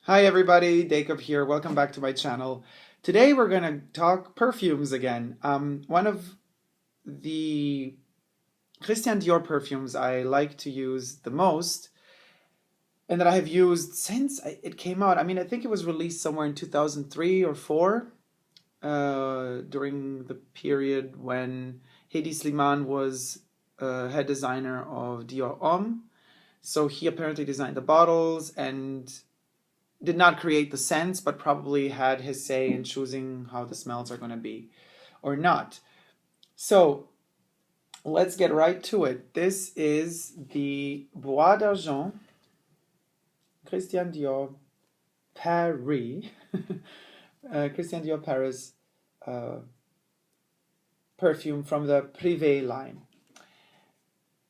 Hi everybody, Dacob here. Welcome back to my channel. Today we're going to talk perfumes again. One of the Christian Dior perfumes I like to use the most and that I have used since it came out. I mean, I think it was released somewhere in 2003 or 4 during the period when Hedi Slimane was head designer of Dior HOMME. So he apparently designed the bottles and did not create the scents, but probably had his say in choosing how the smells are going to be or not. So let's get right to it. This is the Bois d'Argent Christian Dior Paris Christian Dior Paris perfume from the Privé line.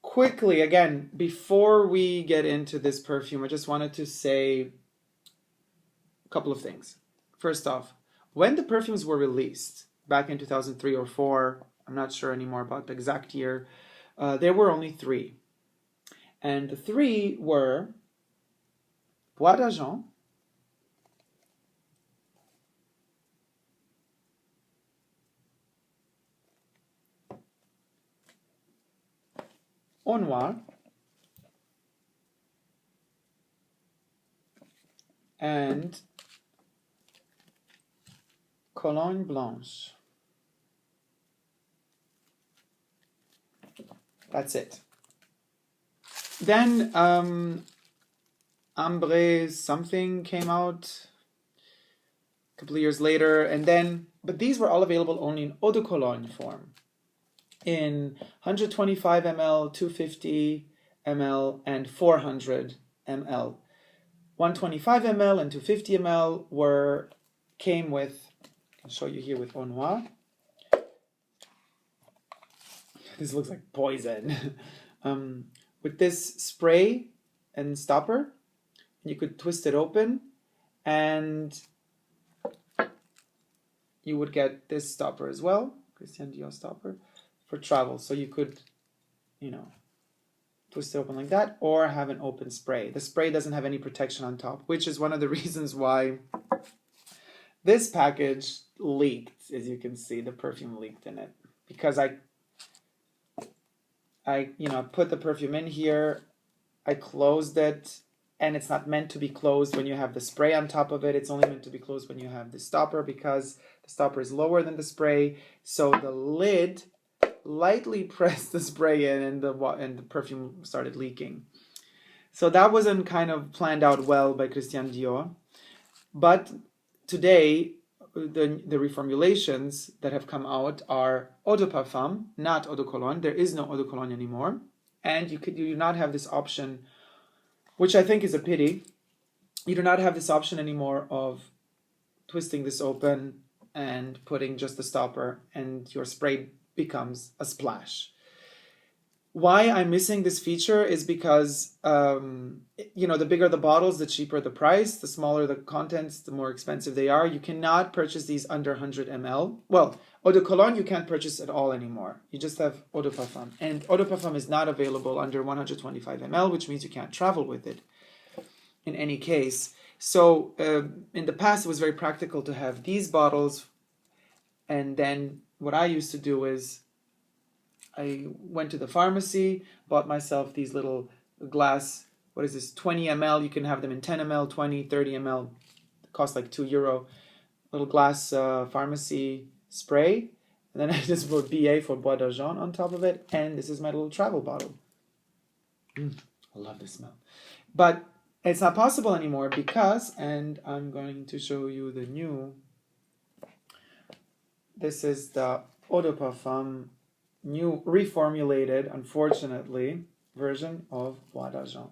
Quickly, again, before we get into this perfume, I just wanted to say couple of things. First off, when the perfumes were released back in 2003 or 4, I'm not sure anymore about the exact year, there were only 3. And the 3 were Bois d'Argent, Eau Noire, and Cologne Blanche. That's it. Then Ambre something came out a couple of years later, and then, but these were all available only in eau de cologne form, in 125 ml, 250 ml, and 400 ml. 125 ml and 250 ml came with, I'll show you here with Eau Noire. This looks like poison. With this spray and stopper, you could twist it open and you would get this stopper as well, Christian Dior stopper, for travel. So you could, twist it open like that or have an open spray. The spray doesn't have any protection on top, which is one of the reasons why this package leaked. As you can see, the perfume leaked in it because I put the perfume in here, I closed it, and it's not meant to be closed when you have the spray on top of it. It's only meant to be closed when you have the stopper because the stopper is lower than the spray. So the lid lightly pressed the spray in and the perfume started leaking. So that wasn't kind of planned out well by Christian Dior. But today, the reformulations that have come out are eau de parfum, not eau de cologne. There is no eau de cologne anymore. And you do not have this option, which I think is a pity. You do not have this option anymore of twisting this open and putting just the stopper, and your spray becomes a splash. Why I'm missing this feature is because, the bigger the bottles, the cheaper the price. The smaller the contents, the more expensive they are. You cannot purchase these under 100 ml. Well, eau de cologne you can't purchase at all anymore. You just have eau de parfum. And eau de parfum is not available under 125 ml, which means you can't travel with it in any case. So in the past, it was very practical to have these bottles. And then what I used to do is I went to the pharmacy, bought myself these little glass, 20 ml. You can have them in 10 ml, 20, 30 ml. It cost like €2. Little glass pharmacy spray. And then I just wrote BA for Bois d'Argent on top of it. And this is my little travel bottle. I love this smell. But it's not possible anymore because, and I'm going to show you the new, this is the eau de parfum new reformulated, unfortunately, version of Bois d'Argent.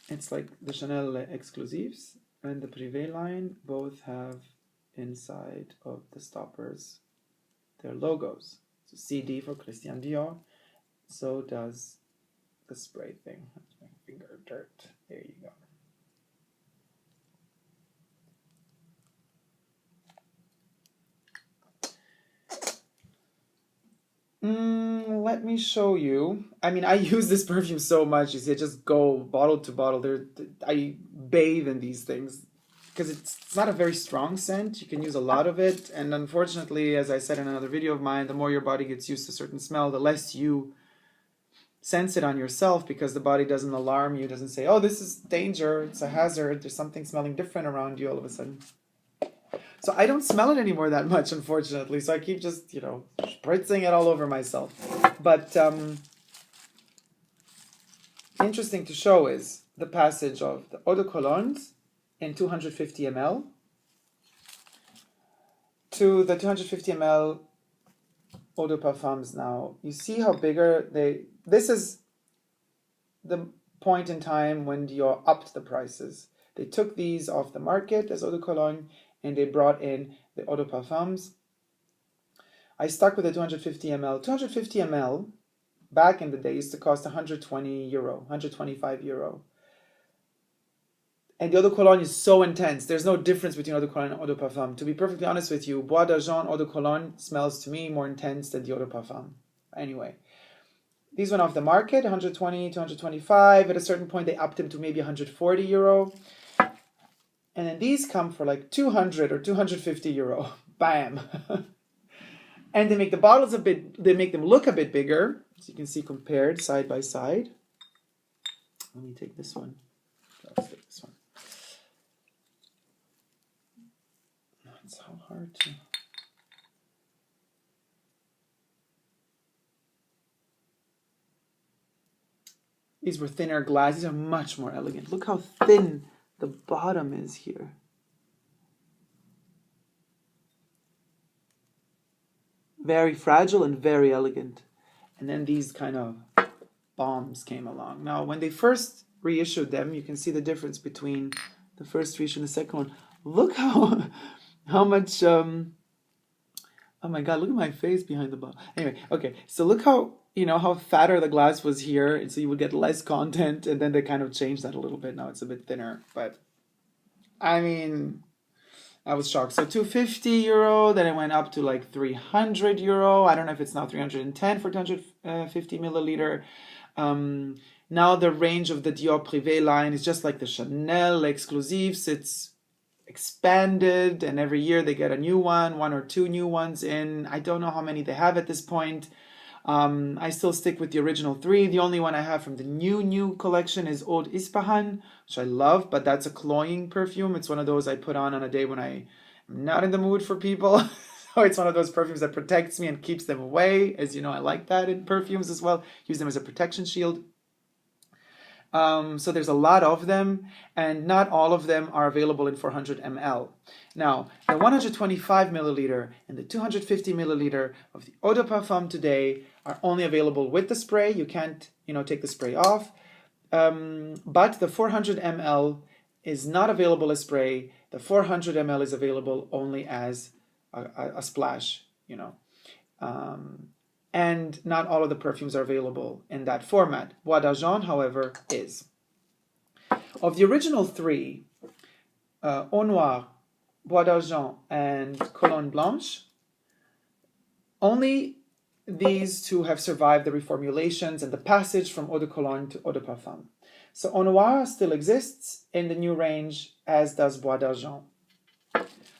It's like the Chanel Exclusives and the Privé line both have inside of the stoppers their logos. So CD for Christian Dior. So does the spray thing. That's my finger dirt. There you go. Let me show you. I mean, I use this perfume so much. You see, I just go bottle to bottle. I bathe in these things because it's not a very strong scent. You can use a lot of it. And unfortunately, as I said in another video of mine, the more your body gets used to a certain smell, the less you sense it on yourself because the body doesn't alarm you, doesn't say, oh, this is danger, it's a hazard, there's something smelling different around you all of a sudden. So I don't smell it anymore that much, unfortunately. So I keep just, spritzing it all over myself. But interesting to show is the passage of the eau de colognes in 250 ml to the 250 ml eau de parfums now. You see how bigger this is the point in time when Dior upped the prices. They took these off the market as eau de cologne and they brought in the eau de parfums. I stuck with the 250 ml. 250 ml back in the day used to cost 120 euro, 125 euro. And the eau de cologne is so intense. There's no difference between eau de cologne and eau de parfum. To be perfectly honest with you, Bois d'Argent eau de cologne smells to me more intense than the eau de parfum. Anyway, these went off the market, 120, 225. At a certain point, they upped them to maybe 140 euro. And then these come for like 200 or 250 euro. Bam. And they make the bottles they make them look a bit bigger. So you can see compared side by side. Let me take this one. Let's take this one. It's so hard to... These were thinner glass. These are much more elegant. Look how thin the bottom is here. Very fragile and very elegant. And then these kind of bombs came along. Now, when they first reissued them, you can see the difference between the first reissue and the second one. Look how much... oh my God, look at my face behind the bottle. Anyway, okay, so look how... how fatter the glass was here, and so you would get less content, and then they kind of changed that a little bit. Now it's a bit thinner, but I mean, I was shocked. So 250 euro, then it went up to like 300 euro. I don't know if it's now 310 for 250 milliliter. Now the range of the Dior Privé line is just like the Chanel Exclusives. It's expanded, and every year they get a new one or two new ones in. I don't know how many they have at this point. I still stick with the original three. The only one I have from the new collection is Oud Ispahan, which I love, but that's a cloying perfume. It's one of those I put on a day when I'm not in the mood for people. So it's one of those perfumes that protects me and keeps them away. As you know, I like that in perfumes as well. Use them as a protection shield. So there's a lot of them, and not all of them are available in 400 ml. Now, the 125 milliliter and the 250 milliliter of the Eau de Parfum today are only available with the spray. You can't, take the spray off. But the 400 ml is not available as spray. The 400 ml is available only as a splash, and not all of the perfumes are available in that format. Bois d'Argent, however, is. Of the original three, Eau Noire, Bois d'Argent, and Cologne Blanche, only these two have survived the reformulations and the passage from Eau de Cologne to Eau de Parfum. So Eau Noire still exists in the new range, as does Bois d'Argent.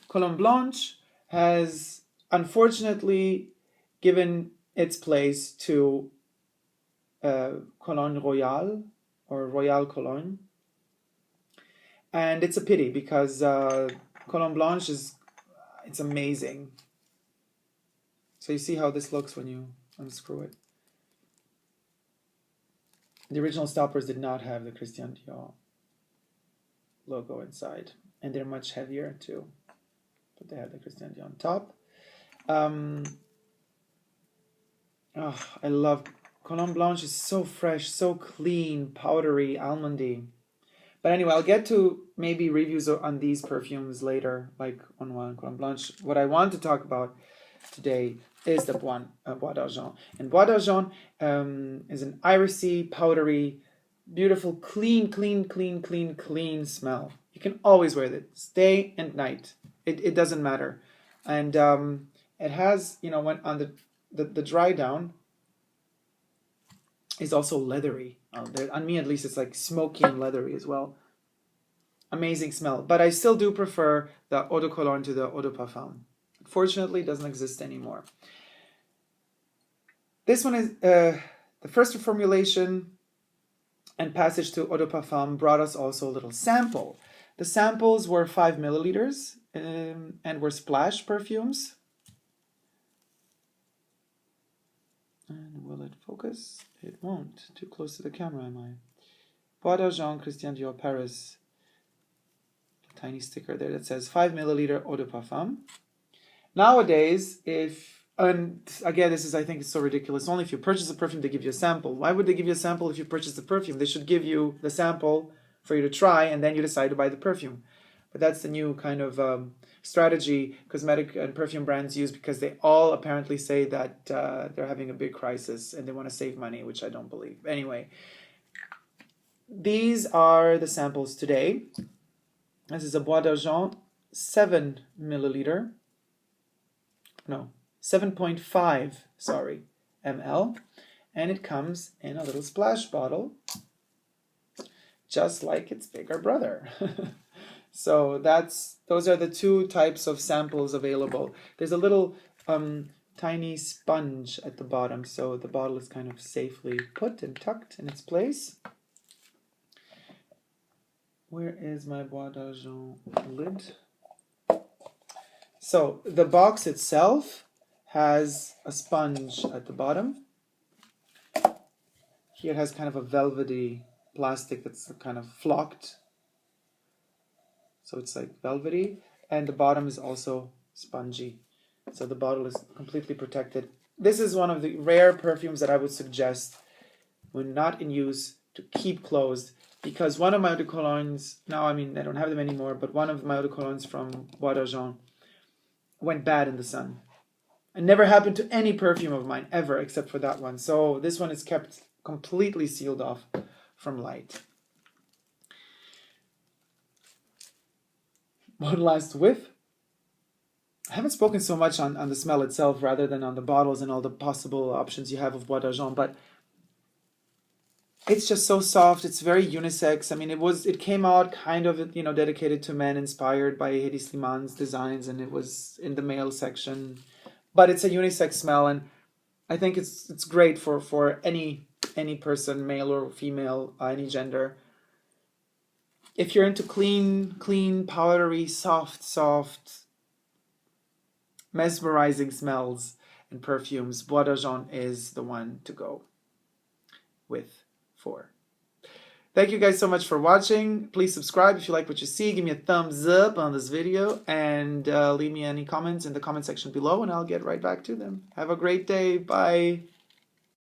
Cologne Blanche has, unfortunately, given its place to Cologne Royale, or Royale Cologne. And it's a pity because Cologne Blanche it's amazing. So you see how this looks when you unscrew it. The original stoppers did not have the Christian Dior logo inside. And they're much heavier too. But they have the Christian Dior on top. I love Cologne Blanche. Is so fresh, so clean, powdery, almondy. But anyway, I'll get to maybe reviews on these perfumes later, like on one Cologne Blanche. What I want to talk about today is the Bois d'Argent. And Bois d'Argent is an irisy, powdery, beautiful, clean smell. You can always wear this, day and night. It doesn't matter. And it has, when on the the dry down is also leathery. On me, at least, it's like smoky and leathery as well. Amazing smell. But I still do prefer the eau de cologne to the eau de parfum. Unfortunately, it doesn't exist anymore. This one is the first reformulation and passage to eau de parfum brought us also a little sample. The samples were 5 milliliters and were splash perfumes. And will it focus? It won't. Too close to the camera, am I? Bois d'Argent, CHRISTIAN DIOR Paris. A tiny sticker there that says 5 milliliter eau de parfum. Nowadays, and again, this is, I think it's so ridiculous. Only if you purchase a perfume, they give you a sample. Why would they give you a sample if you purchase the perfume? They should give you the sample for you to try, and then you decide to buy the perfume. But that's the new kind of strategy cosmetic and perfume brands use, because they all apparently say that they're having a big crisis and they want to save money, which I don't believe. Anyway, these are the samples today. This is a Bois d'Argent 7 milliliter. No, 7.5, sorry, ml. And it comes in a little splash bottle, just like its bigger brother. So those are the two types of samples available. There's a little tiny sponge at the bottom, so the bottle is kind of safely put and tucked in its place. Where is my Bois d'Argent lid? So the box itself has a sponge at the bottom. Here it has kind of a velvety plastic that's kind of flocked. So it's like velvety, and the bottom is also spongy. So the bottle is completely protected. This is one of the rare perfumes that I would suggest, when not in use, to keep closed, because one of my eau de colognes, now I mean I don't have them anymore, but one of my eau de colognes from Bois d'Argent went bad in the sun. It never happened to any perfume of mine ever, except for that one. So this one is kept completely sealed off from light. One last whiff. I haven't spoken so much on the smell itself rather than on the bottles and all the possible options you have of Bois d'Argent, but it's just so soft. It's very unisex. I mean, it came out kind of, you know, dedicated to men, inspired by Hedi Sliman's designs, and it was in the male section. But it's a unisex smell, and I think it's great for any person, male or female, any gender. If you're into clean, powdery, soft, mesmerizing smells and perfumes, Bois d'Argent is the one to go with for. Thank you guys so much for watching. Please subscribe if you like what you see. Give me a thumbs up on this video, and leave me any comments in the comment section below, and I'll get right back to them. Have a great day. Bye.